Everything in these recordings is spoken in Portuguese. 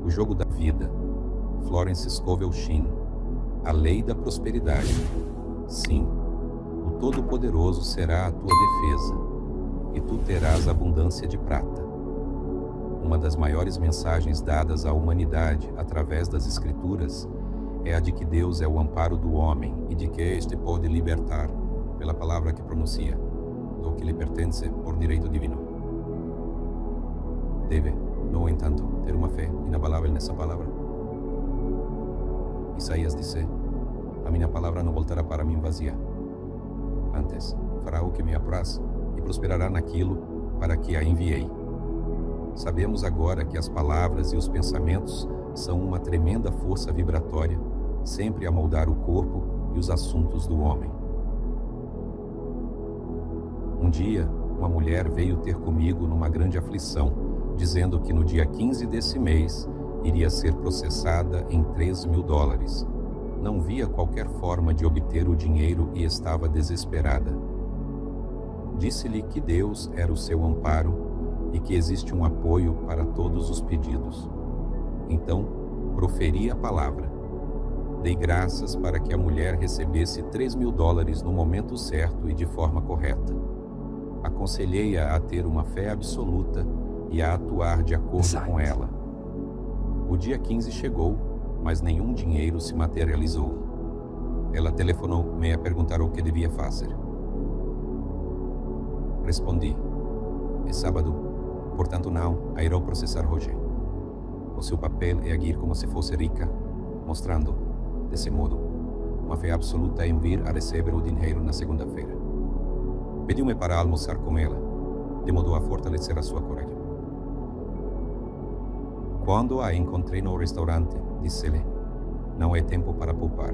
O jogo da vida. Florence Scovel Shinn. A lei da prosperidade. Sim, o Todo-Poderoso será a tua defesa, e tu terás abundância de prata. Uma das maiores mensagens dadas à humanidade através das Escrituras é a de que Deus é o amparo do homem e de que este pode libertar, pela palavra que pronuncia, do que lhe pertence por direito divino. Deve, no entanto, ter uma fé inabalável nessa palavra. Isaías disse: a minha palavra não voltará para mim vazia. Antes, fará o que me apraz e prosperará naquilo para que a enviei. Sabemos agora que as palavras e os pensamentos são uma tremenda força vibratória, sempre a moldar o corpo e os assuntos do homem. Um dia, uma mulher veio ter comigo numa grande aflição, dizendo que no dia 15 desse mês iria ser processada em $3.000. Não via qualquer forma de obter o dinheiro e estava desesperada. Disse-lhe que Deus era o seu amparo e que existe um apoio para todos os pedidos. Então, proferi a palavra. Dei graças para que a mulher recebesse $3.000 no momento certo e de forma correta. Aconselhei-a a ter uma fé absoluta e a atuar de acordo com ela. O dia 15 chegou, mas nenhum dinheiro se materializou. Ela telefonou-me a perguntar o que devia fazer. Respondi: é sábado, portanto não a irão processar hoje. O seu papel é agir como se fosse rica, mostrando, desse modo, uma fé absoluta em vir a receber o dinheiro na segunda-feira. Pediu-me para almoçar com ela, de modo a fortalecer a sua coragem. Quando a encontrei no restaurante, disse-lhe: não é tempo para poupar.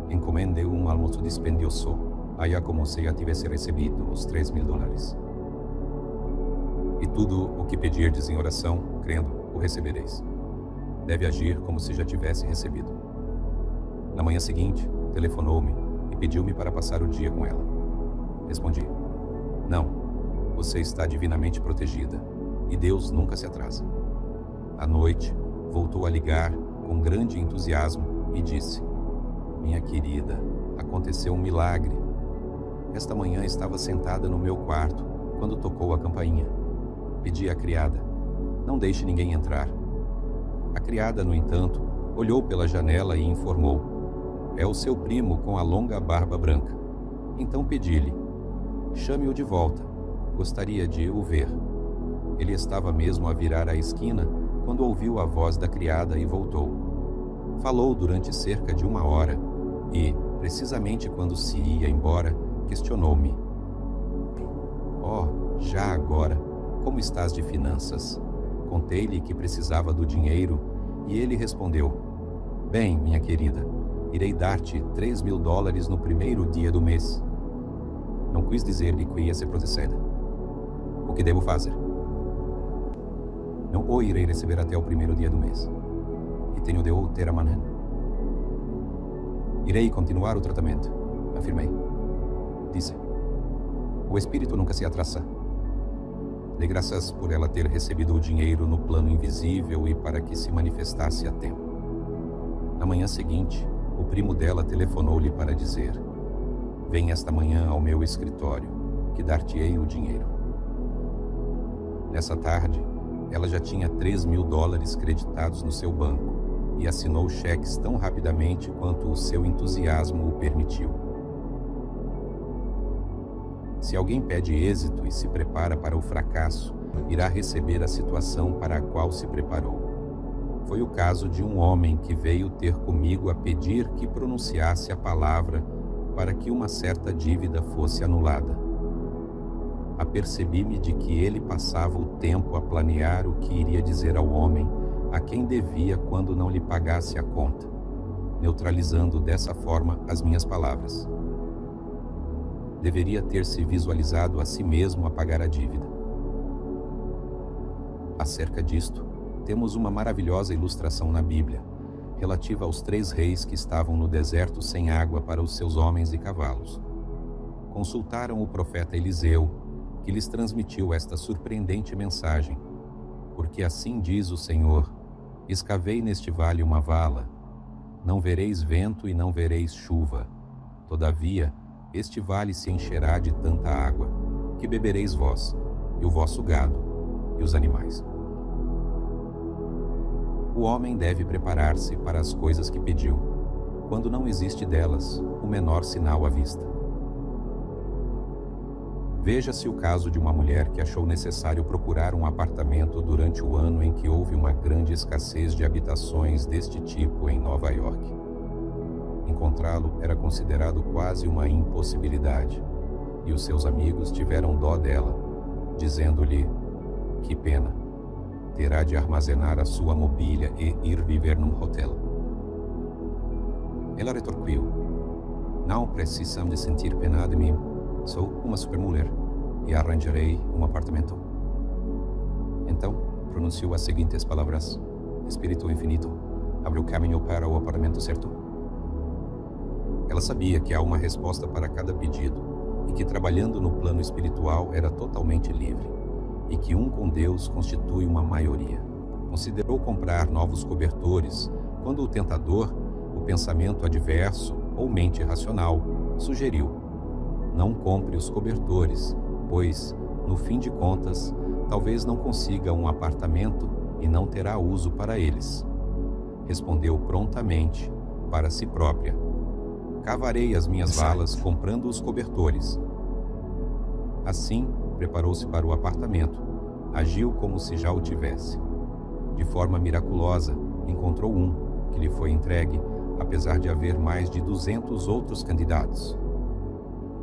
Encomende um almoço dispendioso, aí como se já tivesse recebido os $3.000. E tudo o que pedirdes em oração, crendo, o recebereis. Deve agir como se já tivesse recebido. Na manhã seguinte, telefonou-me e pediu-me para passar o dia com ela. Respondi: não, você está divinamente protegida e Deus nunca se atrasa. À noite, voltou a ligar com grande entusiasmo e disse: minha querida, aconteceu um milagre. Esta manhã estava sentada no meu quarto quando tocou a campainha. Pedi à criada: não deixe ninguém entrar. A criada, no entanto, olhou pela janela e informou: é o seu primo com a longa barba branca. Então pedi-lhe: chame-o de volta, gostaria de o ver. Ele estava mesmo a virar a esquina quando ouviu a voz da criada e voltou. Falou durante cerca de 1 hora e, precisamente quando se ia embora, questionou-me: oh, já agora, como estás de finanças? Contei-lhe que precisava do dinheiro e ele respondeu: bem, minha querida, irei dar-te $3.000 no primeiro dia do mês. Não quis dizer-lhe que ia ser processada. O que devo fazer? Não o irei receber até o primeiro dia do mês. E tenho de o ter amanhã. Irei continuar o tratamento, afirmei. Disse: o espírito nunca se atrasa. Dei graças por ela ter recebido o dinheiro no plano invisível e para que se manifestasse a tempo. Na manhã seguinte, o primo dela telefonou-lhe para dizer: vem esta manhã ao meu escritório, que dar-te-ei o dinheiro. Nessa tarde, ela já tinha $3.000 creditados no seu banco e assinou cheques tão rapidamente quanto o seu entusiasmo o permitiu. Se alguém pede êxito e se prepara para o fracasso, irá receber a situação para a qual se preparou. Foi o caso de um homem que veio ter comigo a pedir que pronunciasse a palavra para que uma certa dívida fosse anulada. Apercebi-me de que ele passava o tempo a planear o que iria dizer ao homem a quem devia quando não lhe pagasse a conta, neutralizando dessa forma as minhas palavras. Deveria ter se visualizado a si mesmo a pagar a dívida. Acerca disto, temos uma maravilhosa ilustração na Bíblia, relativa aos 3 reis que estavam no deserto sem água para os seus homens e cavalos. Consultaram o profeta Eliseu, que lhes transmitiu esta surpreendente mensagem: porque assim diz o Senhor, Escavei neste vale uma vala. Não vereis vento e não vereis chuva. Todavia, este vale se encherá de tanta água, que bebereis vós, e o vosso gado, e os animais. O homem deve preparar-se para as coisas que pediu, quando não existe delas o menor sinal à vista. Veja-se o caso de uma mulher que achou necessário procurar um apartamento durante o ano em que houve uma grande escassez de habitações deste tipo em Nova York. Encontrá-lo era considerado quase uma impossibilidade, e os seus amigos tiveram dó dela, dizendo-lhe: "Que pena, terá de armazenar a sua mobília e ir viver num hotel." Ela retorquiu: "Não precisam de sentir pena de mim. Sou uma supermulher e arranjarei um apartamento." Então, pronunciou as seguintes palavras: "Espírito infinito, abre o caminho para o apartamento certo." Ela sabia que há uma resposta para cada pedido e que trabalhando no plano espiritual era totalmente livre e que um com Deus constitui uma maioria. Considerou comprar novos cobertores quando o tentador, o pensamento adverso ou mente racional, sugeriu: "Não compre os cobertores, pois, no fim de contas, talvez não consiga um apartamento e não terá uso para eles." Respondeu prontamente para si própria: "Cavarei as minhas valas comprando os cobertores." Assim, preparou-se para o apartamento. Agiu como se já o tivesse. De forma miraculosa, encontrou um, que lhe foi entregue, apesar de haver mais de 200 outros candidatos.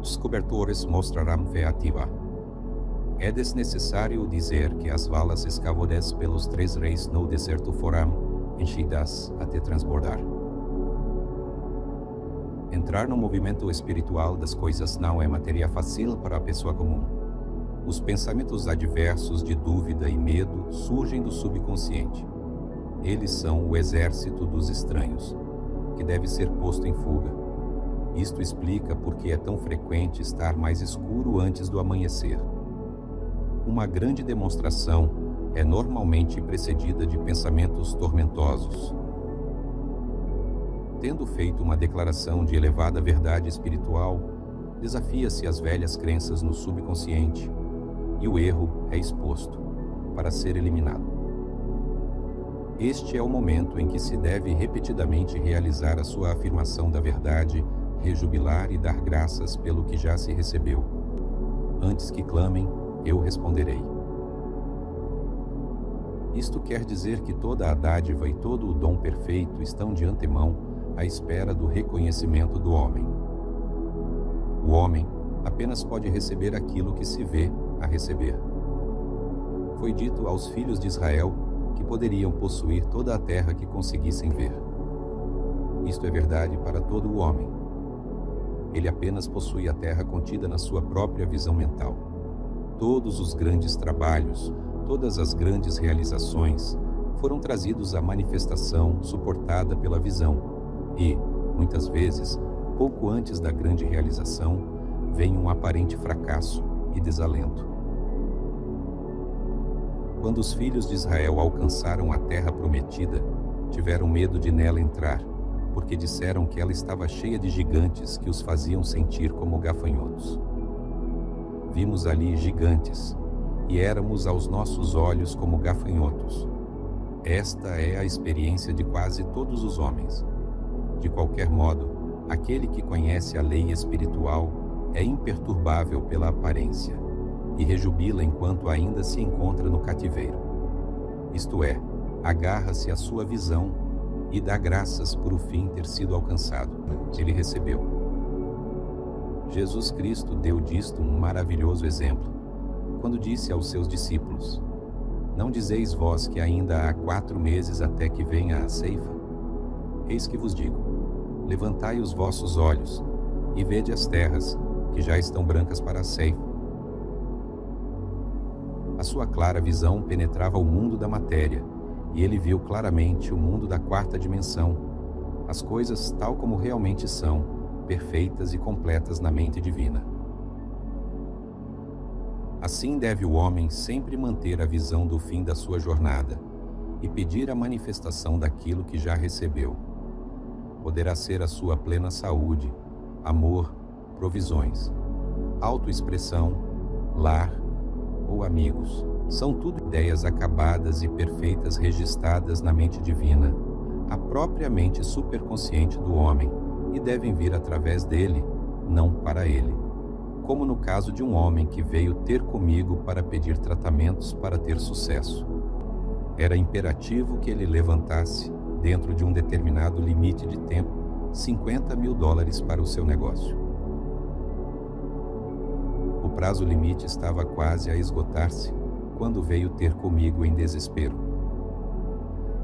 Os cobertores mostrarão fé ativa. É desnecessário dizer que as valas escavadas pelos 3 reis no deserto foram enchidas até transbordar. Entrar no movimento espiritual das coisas não é matéria fácil para a pessoa comum. Os pensamentos adversos de dúvida e medo surgem do subconsciente. Eles são o exército dos estranhos, que deve ser posto em fuga. Isto explica por que é tão frequente estar mais escuro antes do amanhecer. Uma grande demonstração é normalmente precedida de pensamentos tormentosos. Tendo feito uma declaração de elevada verdade espiritual, desafia-se as velhas crenças no subconsciente e o erro é exposto para ser eliminado. Este é o momento em que se deve repetidamente realizar a sua afirmação da verdade, rejubilar e dar graças pelo que já se recebeu. Antes que clamem, eu responderei. Isto quer dizer que toda a dádiva e todo o dom perfeito estão de antemão à espera do reconhecimento do homem. O homem apenas pode receber aquilo que se vê a receber. Foi dito aos filhos de Israel que poderiam possuir toda a terra que conseguissem ver. Isto é verdade para todo o homem. Ele apenas possui a terra contida na sua própria visão mental. Todos os grandes trabalhos, todas as grandes realizações foram trazidos à manifestação suportada pela visão. E, muitas vezes, pouco antes da grande realização, vem um aparente fracasso e desalento. Quando os filhos de Israel alcançaram a terra prometida, tiveram medo de nela entrar, porque disseram que ela estava cheia de gigantes que os faziam sentir como gafanhotos. Vimos ali gigantes, e éramos aos nossos olhos como gafanhotos. Esta é a experiência de quase todos os homens. De qualquer modo, aquele que conhece a lei espiritual é imperturbável pela aparência e rejubila enquanto ainda se encontra no cativeiro. Isto é, agarra-se à sua visão e dá graças por o fim ter sido alcançado. Ele recebeu. Jesus Cristo deu disto um maravilhoso exemplo, quando disse aos seus discípulos: "Não dizeis vós que ainda há 4 meses até que venha a ceifa? Eis que vos digo, levantai os vossos olhos e vede as terras, que já estão brancas para a ceifa." A sua clara visão penetrava o mundo da matéria, e ele viu claramente o mundo da 4ª dimensão, as coisas tal como realmente são, perfeitas e completas na mente divina. Assim deve o homem sempre manter a visão do fim da sua jornada, e pedir a manifestação daquilo que já recebeu. Poderá ser a sua plena saúde, amor, provisões, autoexpressão, lar ou amigos. São tudo ideias acabadas e perfeitas registradas na mente divina, a própria mente superconsciente do homem, e devem vir através dele, não para ele. Como no caso de um homem que veio ter comigo para pedir tratamentos para ter sucesso. Era imperativo que ele levantasse, dentro de um determinado limite de tempo, $50.000 para o seu negócio. O prazo limite estava quase a esgotar-se quando veio ter comigo em desespero.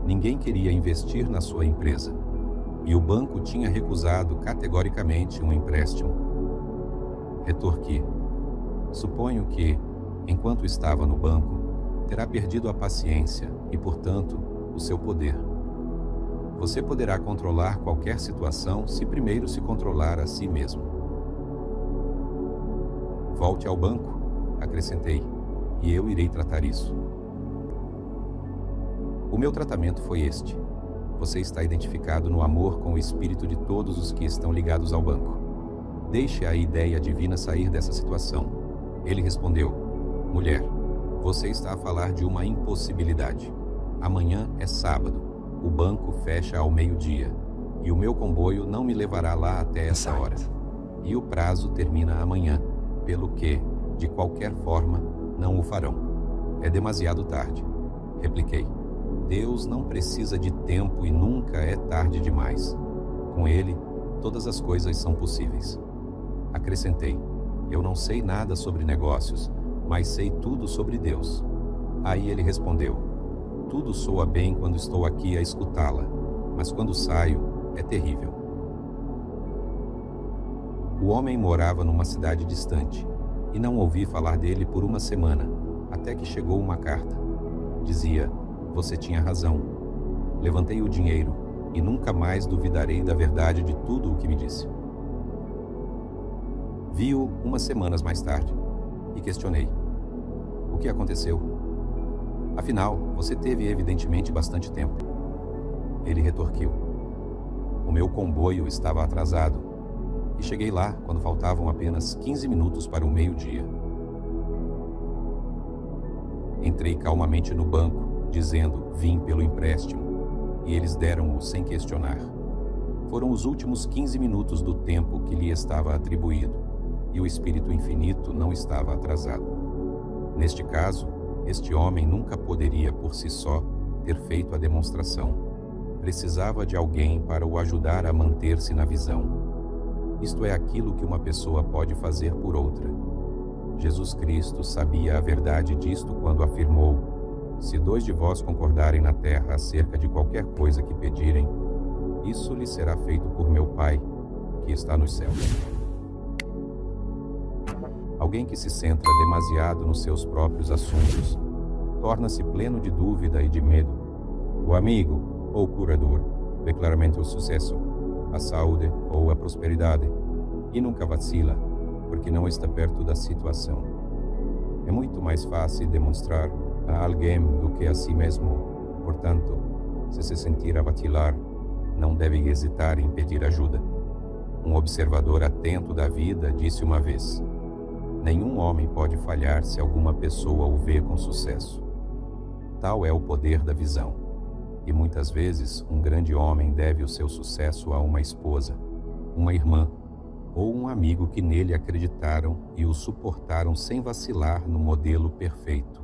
Ninguém queria investir na sua empresa, e o banco tinha recusado categoricamente um empréstimo. Retorqui: suponho que, enquanto estava no banco, terá perdido a paciência e, portanto, o seu poder. Você poderá controlar qualquer situação se primeiro se controlar a si mesmo. Volte ao banco, acrescentei, e eu irei tratar isso. O meu tratamento foi este: você está identificado no amor com o espírito de todos os que estão ligados ao banco. Deixe a ideia divina sair dessa situação. Ele respondeu: mulher, você está a falar de uma impossibilidade. Amanhã é sábado, o banco fecha ao meio-dia, e o meu comboio não me levará lá até essa hora. E o prazo termina amanhã, pelo que, de qualquer forma, não o farão. É demasiado tarde, repliquei. Deus não precisa de tempo e nunca é tarde demais. Com Ele, todas as coisas são possíveis. Acrescentei: eu não sei nada sobre negócios, mas sei tudo sobre Deus. Aí ele respondeu: tudo soa bem quando estou aqui a escutá-la, mas quando saio, é terrível. O homem morava numa cidade distante, e não ouvi falar dele por uma semana, até que chegou uma carta. Dizia: você tinha razão. Levantei o dinheiro, e nunca mais duvidarei da verdade de tudo o que me disse. Vi-o umas semanas mais tarde, e questionei: o que aconteceu? Afinal, você teve evidentemente bastante tempo. Ele retorquiu: o meu comboio estava atrasado, e cheguei lá quando faltavam apenas 15 minutos para o meio-dia. Entrei calmamente no banco, dizendo: vim pelo empréstimo, e eles deram-o sem questionar. Foram os últimos 15 minutos do tempo que lhe estava atribuído, e o Espírito Infinito não estava atrasado. Neste caso, este homem nunca poderia por si só ter feito a demonstração. Precisava de alguém para o ajudar a manter-se na visão. Isto é aquilo que uma pessoa pode fazer por outra. Jesus Cristo sabia a verdade disto quando afirmou: se 2 de vós concordarem na terra acerca de qualquer coisa que pedirem, isso lhe será feito por meu Pai, que está nos céus. Alguém que se centra demasiado nos seus próprios assuntos torna-se pleno de dúvida e de medo. O amigo ou o curador vê claramente o sucesso, a saúde ou a prosperidade, e nunca vacila, porque não está perto da situação. É muito mais fácil demonstrar a alguém do que a si mesmo. Portanto, se sentir a vacilar, não deve hesitar em pedir ajuda. Um observador atento da vida disse uma vez: nenhum homem pode falhar se alguma pessoa o vê com sucesso. Tal é o poder da visão. E muitas vezes um grande homem deve o seu sucesso a uma esposa, uma irmã ou um amigo que nele acreditaram e o suportaram sem vacilar no modelo perfeito.